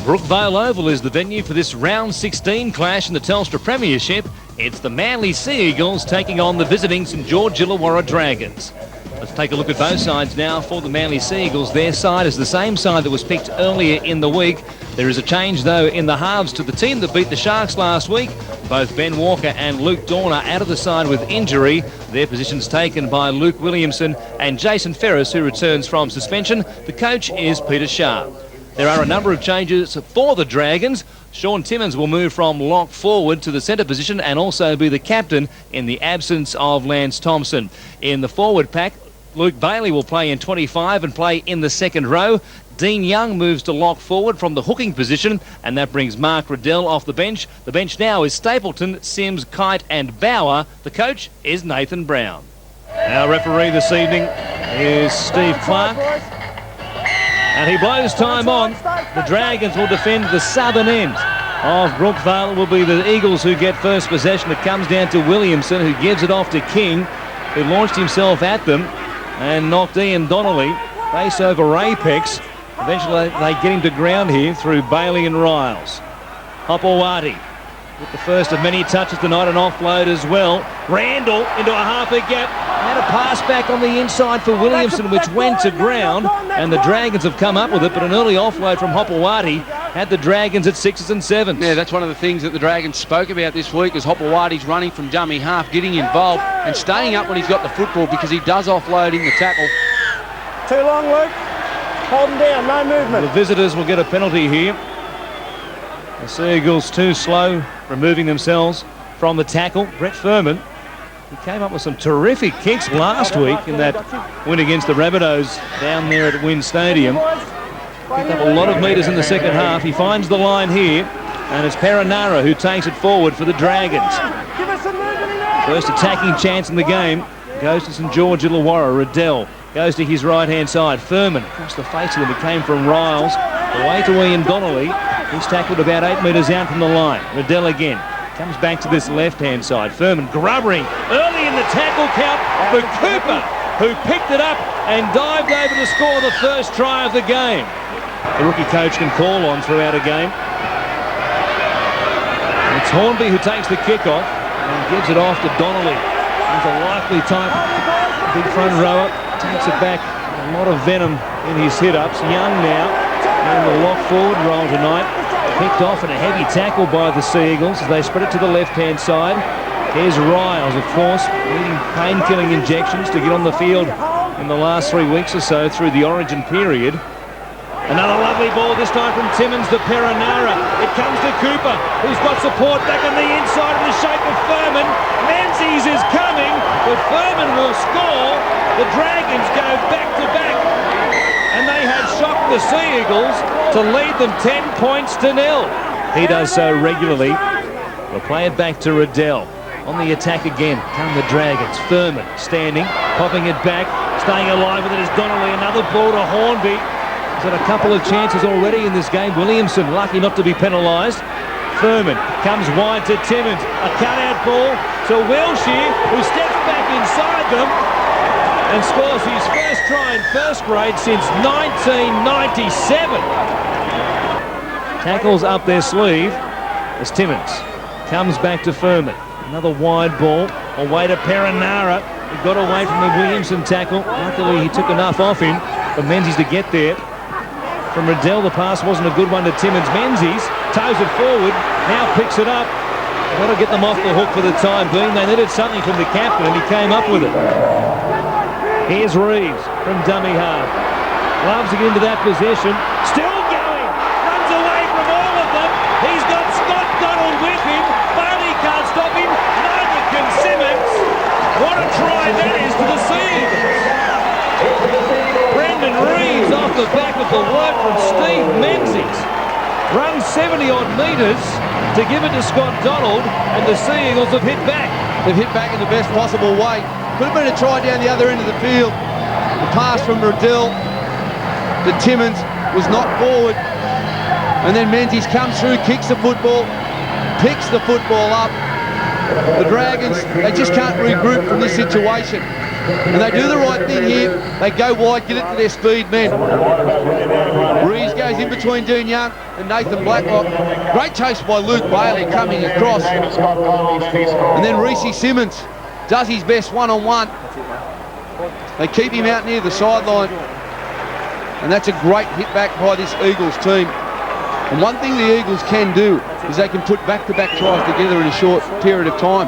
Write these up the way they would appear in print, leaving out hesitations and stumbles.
Brookvale Oval is the venue for this round 16 clash in the Telstra Premiership. It's the Manly Sea Eagles taking on the visiting St George Illawarra Dragons. Let's take a look at both sides now. For the Manly Sea Eagles, their side is the same side that was picked earlier in the week. There is a change, though, in the halves to the team that beat the Sharks last week. Both Ben Walker and Luke Dorner out of the side with injury. Their positions taken by Luke Williamson and Jason Ferris, who returns from suspension. The coach is Peter Sharp. There are a number of changes for the Dragons. Sean Timmins will move from lock forward to the centre position and also be the captain in the absence of Lance Thompson. In the forward pack, Luke Bailey will play in 25 and play in the second row. Dean Young moves to lock forward from the hooking position, and that brings Mark Riddell off the bench. The bench now is Stapleton, Sims, Kite and Bauer. The coach is Nathan Brown. Our referee this evening is Steve Clark. And he blows time on. The Dragons will defend the southern end of Brookvale. It will be the Eagles who get first possession. It comes down to Williamson, who gives it off to King, who launched himself at them and knocked Ian Donnelly. Face over Apex. Eventually they get him to ground here through Bailey and Riles. Hopewadi with the first of many touches tonight, an offload as well. Randall into a half a gap. Had a pass back on the inside for Williamson, which went to ground, and the Dragons have come up with it, but an early offload from Hopewadi had the Dragons at 6s and 7s. Yeah, that's one of the things that the Dragons spoke about this week, is Hopewadi's running from dummy half, getting involved and staying up when he's got the football, because he does offload in the tackle. Too long, Luke. Hold him down, no movement. The visitors will get a penalty here. The Sea Eagles too slow, removing themselves from the tackle. Brett Furman, he came up with some terrific kicks last week in that win against the Rabbitohs down there at Wynn Stadium. Picked up a lot of metres in the second half. He finds the line here, and it's Perenara who takes it forward for the Dragons. First attacking chance in the game goes to St George Illawarra. Riddell goes to his right-hand side. Furman across the face of him. It came from Riles. Away to Ian Donnelly. He's tackled about 8 metres out from the line. Riddell again. Comes back to this left-hand side. Furman grubbering early in the tackle count for Cooper, who picked it up and dived over to score the first try of the game. The rookie coach can call on throughout a game. It's Hornby who takes the kick-off and gives it off to Donnelly. He's a likely type, big front rower. Takes it back. A lot of venom in his hit-ups. Young now in the lock forward role tonight. Picked off and a heavy tackle by the Sea Eagles as they spread it to the left-hand side. Here's Riles, of course, needing pain-killing injections to get on the field in the last 3 weeks or so through the origin period. Another lovely ball, this time from Timmins to Perenara. It comes to Cooper, who's got support back on the inside in the shape of Furman. Menzies is coming, but Furman will score. The Dragons go back-to-back, and they have shocked the Sea Eagles to lead them 10 points to 0. He does so regularly. We'll play it back to Riddell. On the attack again come the Dragons. Furman standing, popping it back, staying alive with it is Donnelly. Another ball to Hornby. He's had a couple of chances already in this game. Williamson lucky not to be penalised. Furman comes wide to Timmins. A cut-out ball to Wilshire, who steps back inside them and scores his first try in first grade since 1997. Tackles up their sleeve as Timmins comes back to Furman. Another wide ball away to Perenara. He got away from the Williamson tackle. Luckily he took enough off him for Menzies to get there. From Riddell, the pass wasn't a good one to Timmins. Menzies toes it forward, now picks it up. Got to get them off the hook for the time being. They needed something from the captain and he came up with it. Here's Reeves from dummy half. Loves to get into that possession. Still going. Runs away from all of them. He's got Scott Donald with him. Bailey can't stop him. Neither can Simmons. What a try that is to the Sea Eagles. Brendan Reeves off the back of the work from Steve Menzies. Runs 70-odd metres to give it to Scott Donald, and the Sea Eagles have hit back. They've hit back in the best possible way. Could have been a try down the other end of the field. The pass from Riddell to Timmins was knocked forward, and then Menzies comes through, kicks the football, picks the football up. The Dragons, they just can't regroup from this situation. And they do the right thing here. They go wide, get it to their speed men. Reeves goes in between Dean Young and Nathan Blacklock. Great chase by Luke Bailey coming across. And then Reece Simmons does his best one-on-one. They keep him out near the sideline. And that's a great hit back by this Eagles team. And one thing the Eagles can do is they can put back-to-back tries together in a short period of time.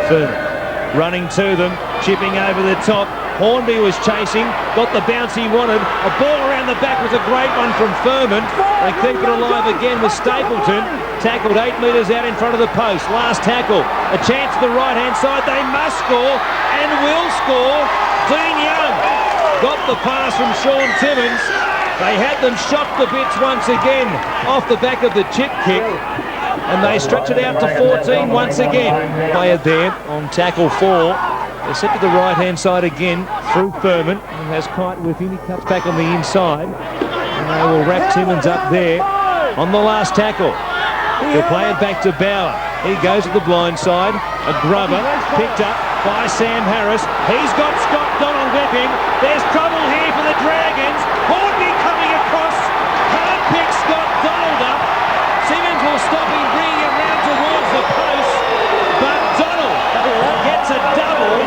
Furman running to them, chipping over the top. Hornby was chasing, got the bounce he wanted. A ball around the back was a great one from Furman. They keep it alive again with Stapleton. Tackled 8 metres out in front of the post. Last tackle. A chance to the right-hand side. They must score and will score. Dean Young got the pass from Sean Timmins. They had them shot to bits once again off the back of the chip kick. And they stretch it out to 14 once again. Player there on tackle 4. They're set to the right-hand side again through Furman. And has Kite with him. He cuts back on the inside. And they will wrap Timmins up there on the last tackle. They'll play it back to Bauer. He goes to the blind side. A grubber picked up by Sam Harris. He's got Scott Donald with him. There's trouble here for the Dragons. Hornby coming across. Can't pick Scott Donald up. Simmons will stop him, bringing him round towards the post. But Donald gets a double.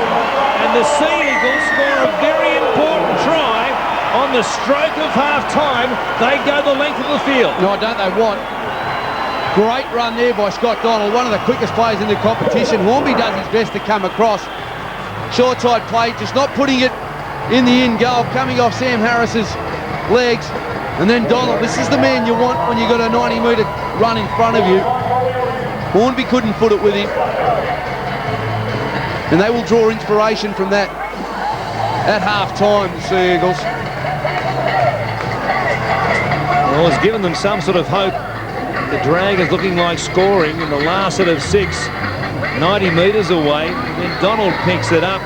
And the Sea Eagles score a very important try on the stroke of half-time. They go the length of the field. No, don't they want? Great run there by Scott Donald, one of the quickest players in the competition. Hornby does his best to come across. Short side play, just not putting it in the in goal, coming off Sam Harris's legs. And then Donald, this is the man you want when you've got a 90-metre run in front of you. Hornby couldn't put it with him. And they will draw inspiration from that at half-time, the Sea Eagles. Well, it's given them some sort of hope. The Dragons looking like scoring in the last set of 6, 90 metres away. Then Donald picks it up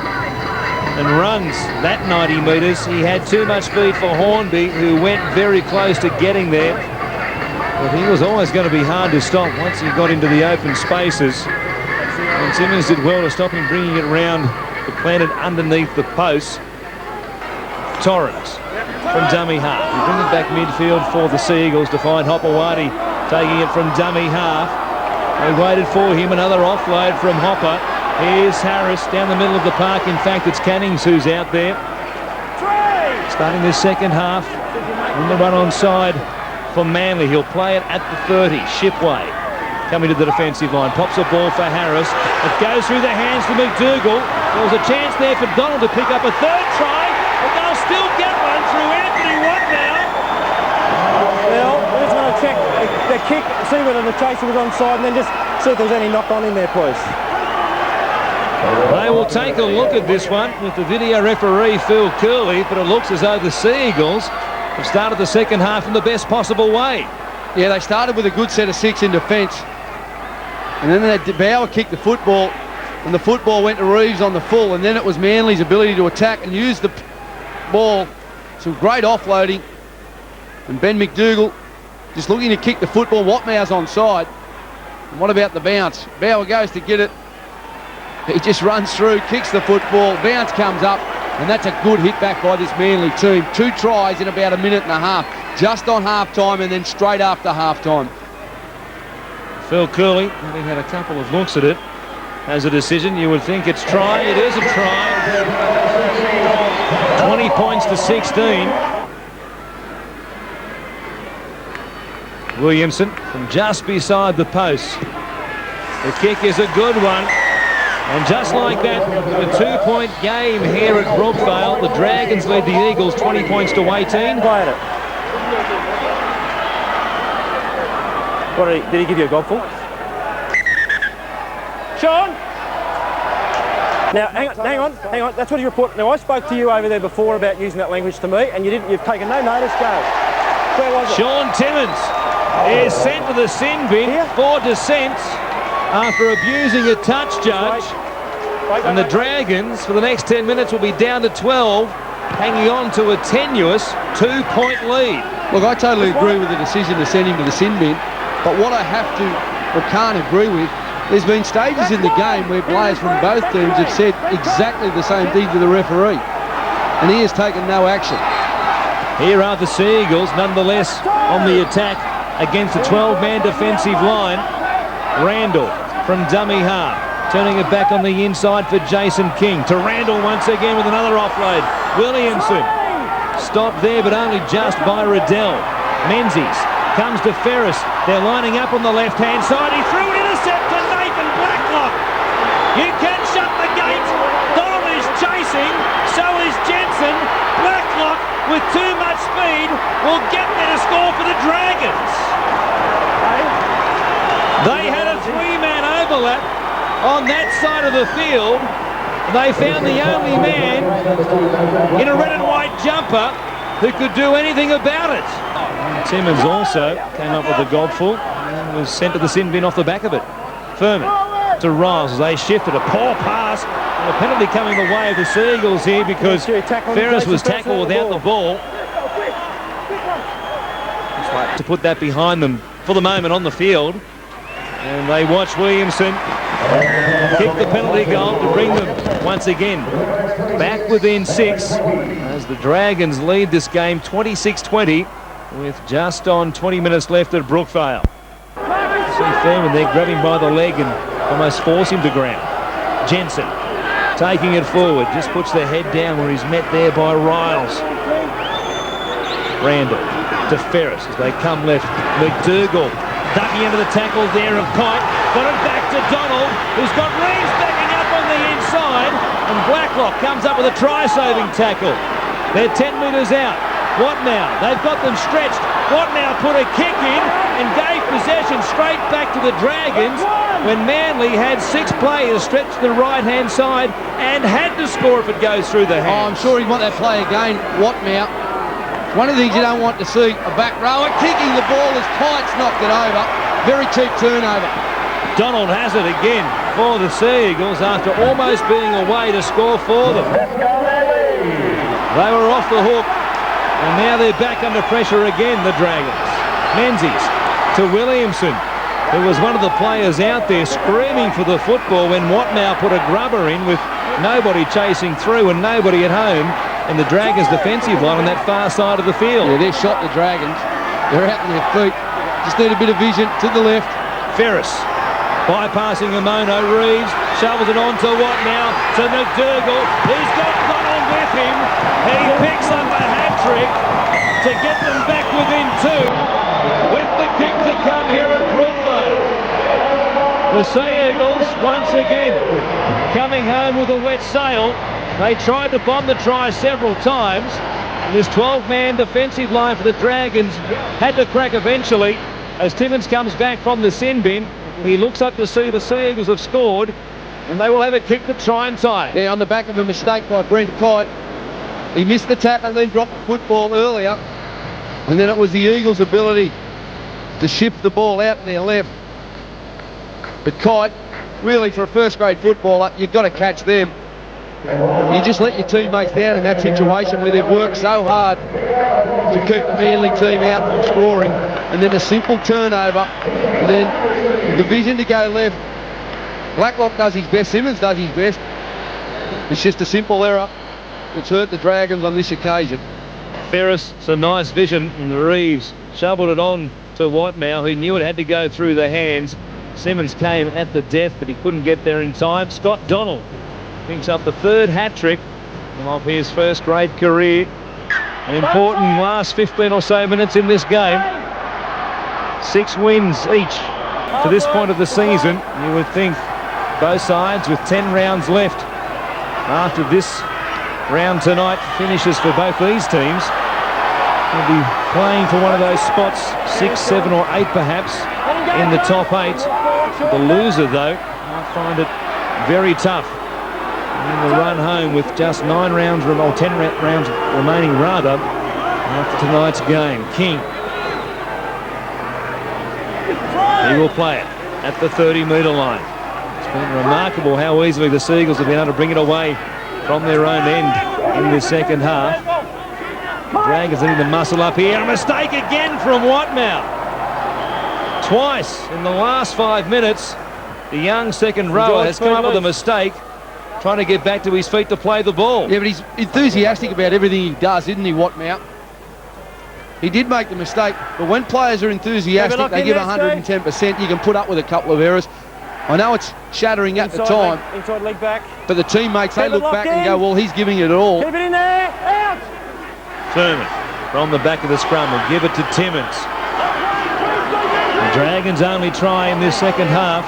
and runs that 90 metres. He had too much speed for Hornby, who went very close to getting there. But he was always going to be hard to stop once he got into the open spaces. And Simmons did well to stop him, bringing it round, but planted underneath the post. Torrens from dummy half. He brings it back midfield for the Sea Eagles to find Hopewadi, taking it from dummy half. They waited for him. Another offload from Hopper. Here's Harris down the middle of the park. In fact, it's Cannings who's out there. Starting this second half. On the run on side for Manly. He'll play it at the 30. Shipway coming to the defensive line. Pops a ball for Harris. It goes through the hands to McDougall. There was a chance there for Donald to pick up a third try, but they'll still get one through Anthony Watt now. Well, we're just going to check the kick, see whether the chaser was onside, and then just see if there's any knock on in there, please. They will take a look at this one with the video referee Phil Curley, but it looks as though the Sea Eagles have started the second half in the best possible way. Yeah, they started with a good set of 6 in defence. And then Bauer kicked the football, and the football went to Reeves on the full, and then it was Manly's ability to attack and use the ball. Some great offloading. And Ben McDougall just looking to kick the football. Watmough's onside. And what about the bounce? Bauer goes to get it. He just runs through, kicks the football, bounce comes up, and that's a good hit back by this Manly team. 2 tries in about a minute and a half, just on half-time and then straight after half-time. Phil Curley, having had a couple of looks at it, has a decision. You would think it's try. It is a try. 20 points to 16. Williamson from just beside the post. The kick is a good one. And just like that, a 2-point game here at Brookvale. The Dragons lead the Eagles 20 points to 18. Play it. What did he give you a gobful? Sean! Now, hang on. That's what he reported. Now, I spoke to you over there before about using that language to me, and you've taken no notice. Go. Where was it? Sean Timmins is sent to the sin bin for dissent after abusing a touch judge. And the Dragons, for the next 10 minutes, will be down to 12, hanging on to a tenuous 2-point lead. Look, I totally agree with the decision to send him to the sin bin, but what I have to or can't agree with there's been stages in the game where players from both teams have said exactly the same thing to the referee, and he has taken no action. Here are the Sea Eagles, nonetheless, on the attack against a 12-man defensive line. Randall from dummy half, turning it back on the inside for Jason King. To Randall once again with another offload. Williamson stopped there, but only just by Riddell. Menzies comes to Ferris. They're lining up on the left-hand side. He threw an intercept to Nathan Blacklock. You can shut the gate. Donald is chasing. So is Jensen. Blacklock, with too much speed, will get there to score for the Dragons. They had a three-man overlap on that side of the field. They found the only man in a red and white jumper who could do anything about it. Timmins also came up with a gobful and was sent to the sin bin off the back of it. Furman to Riles as they shifted. A poor pass. And a penalty coming the way of the Sea Eagles here because Ferris was tackled without the ball. To put that behind them for the moment on the field. And they watch Williamson kick the penalty goal to bring them once again back within 6 as the Dragons lead this game 26-20 with just on 20 minutes left at Brookvale. See Furman there grabbing by the leg and almost force him to ground. Jensen taking it forward, just puts the head down where he's met there by Riles. Randall to Ferris as they come left. McDougall ducking into the tackle there of Kite. Got it back to Donald, who's got Reeves backing up on the inside. And Blacklock comes up with a try-saving tackle. They're 10 metres out. What now? They've got them stretched. What now put a kick in and gave possession straight back to the Dragons when Manly had 6 players stretched to the right-hand side and had to score if it goes through the hands. Oh, I'm sure he'd want that play again. What now? One of the things you don't want to see, a back rower kicking the ball as Kite's knocked it over. Very cheap turnover. Donald has it again for the Sea Eagles after almost being away to score for them. They were off the hook and now they're back under pressure again, the Dragons. Menzies to Williamson, who was one of the players out there screaming for the football when Watmow put a grubber in with nobody chasing through and nobody at home. And the Dragons' defensive line on that far side of the field. Yeah, they're shot, the Dragons. They're out on their feet. Just need a bit of vision to the left. Ferris bypassing Amono. Reeves shovels it on to Watmow, to McDougall. He's got Donald with him. He picks up a hat-trick to get them back within 2 with the kick to come here at Brookvale. The Sea Eagles once again coming home with a wet sail. They tried to bomb the try several times. And this 12-man defensive line for the Dragons had to crack eventually as Timmins comes back from the sin bin. He looks up to see the Sea Eagles have scored and they will have a kick to try and tie. Yeah, on the back of a mistake by Brent Kite. He missed the tackle and then dropped the football earlier. And then it was the Eagles' ability to shift the ball out in their left. But Kite, really for a first-grade footballer, you've got to catch them. You just let your teammates down in that situation where they've worked so hard to keep the Manly team out from scoring, and then a simple turnover, and then the vision to go left. Blacklock does his best, Simmons does his best. It's just a simple error that's hurt the Dragons on this occasion. Ferris, some nice vision, and Reeves shoveled it on to Watmow, who knew it had to go through the hands. Simmons came at the death, but he couldn't get there in time. Scott Donald picks up the 3rd hat-trick of his first-grade career. An important last 15 or so minutes in this game. 6 wins each to this point of the season. You would think both sides with 10 rounds left after this round tonight finishes for both these teams. Will be playing for one of those spots, 6, 7 or 8 perhaps, in the top 8. The loser, though, might find it very tough in the run home with just 9 rounds, or 10 rounds remaining rather, after tonight's game. King. He will play it at the 30-metre line. It's been remarkable how easily the Sea Eagles have been able to bring it away from their own end in the second half. The Dragons need to muscle up here. A mistake again from Watmow. Twice in the last 5 minutes. The young second rower has come up with a mistake, trying to get back to his feet to play the ball. Yeah, but he's enthusiastic about everything he does, isn't he, Watmouth? He did make the mistake, but when players are enthusiastic, they give 110%. You can put up with a couple of errors. I know it's shattering at the time, inside leg back. but the teammates, they look back and go, well, he's giving it all. Keep it in there, out! Furman from the back of the scrum will give it to Timmins. The Dragons only try in this second half.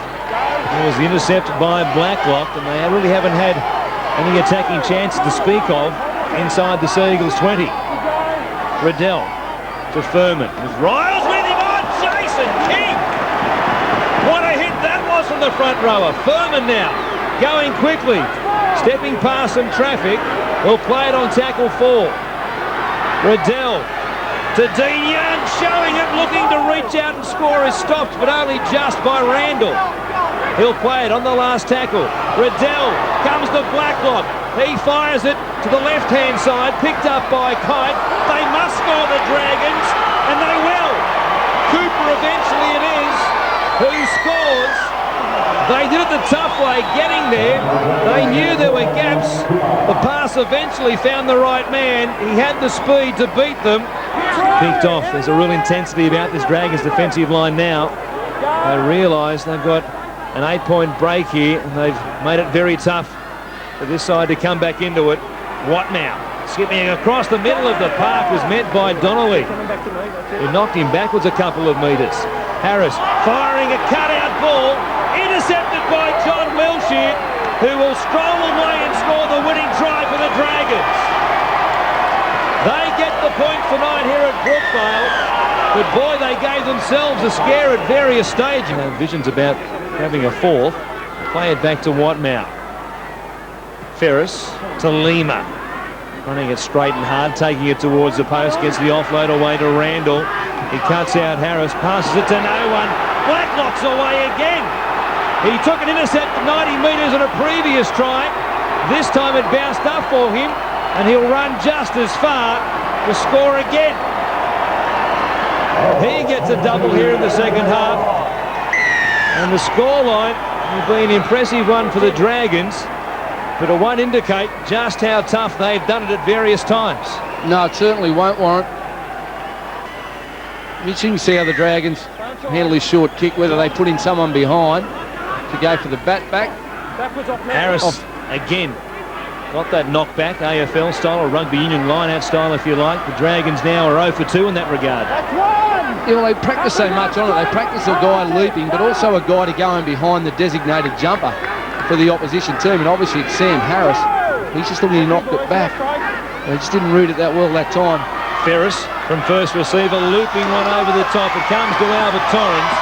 It was intercepted by Blacklock, and they really haven't had any attacking chances to speak of inside the Seagulls 20. Riddell to Furman. With Riles with him on, Jason King! What a hit that was from the front rower. Furman now going quickly, stepping past some traffic. He'll play it on tackle 4. Riddell to Dean Young, showing it, looking to reach out and score, is stopped, but only just by Randall. He'll play it on the last tackle. Riddell comes to Blacklock. He fires it to the left-hand side, picked up by Kite. They must score, the Dragons, and they will. Cooper eventually it is who scores. They did it the tough way, getting there. They knew there were gaps. The pass eventually found the right man. He had the speed to beat them. Picked off. There's a real intensity about this Dragons defensive line now. They realise they've got an 8-point break here, and they've made it very tough for this side to come back into it. What now? Skipping across the middle of the park was met by Donnelly, who knocked him backwards a couple of metres. Harris firing a cutout ball, intercepted by John Wilshere, who will stroll away and score the winning try for the Dragons. They get the points tonight here at Brookvale, but boy, they gave themselves a scare at various stages. Visions about having a fourth. Play it back to Watmouth. Ferris to Lima. Running it straight and hard, taking it towards the post, gets the offload away to Randall. He cuts out Harris, passes it to no one. Blacklock's away again. He took an intercept 90 metres on a previous try. This time it bounced up for him, and he'll run just as far to score again. He gets a double here in the second half. And the scoreline will be an impressive one for the Dragons, but it won't indicate just how tough they've done it at various times. No, it certainly won't, Warren. You can see how the Dragons handle this short kick, whether they put in someone behind to go for the bat back. Harris again got that knockback, AFL style or rugby union line-out style if you like. The Dragons now are 0 for 2 in that regard. Yeah, well, they practice so much on it. They practice a guy leaping, but also a guy to go in behind the designated jumper for the opposition team. And obviously it's Sam Harris. He's just looking to knock it back. They just didn't read it that well that time. Ferris from first receiver, looping one over the top. It comes to Albert Torrens.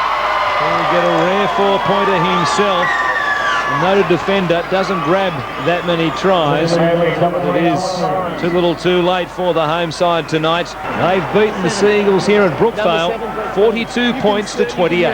He'll get a rare 4-pointer himself. A noted defender, doesn't grab that many tries. It is too little too late for the home side tonight. They've beaten the Seagulls here at Brookvale 42 points to 28.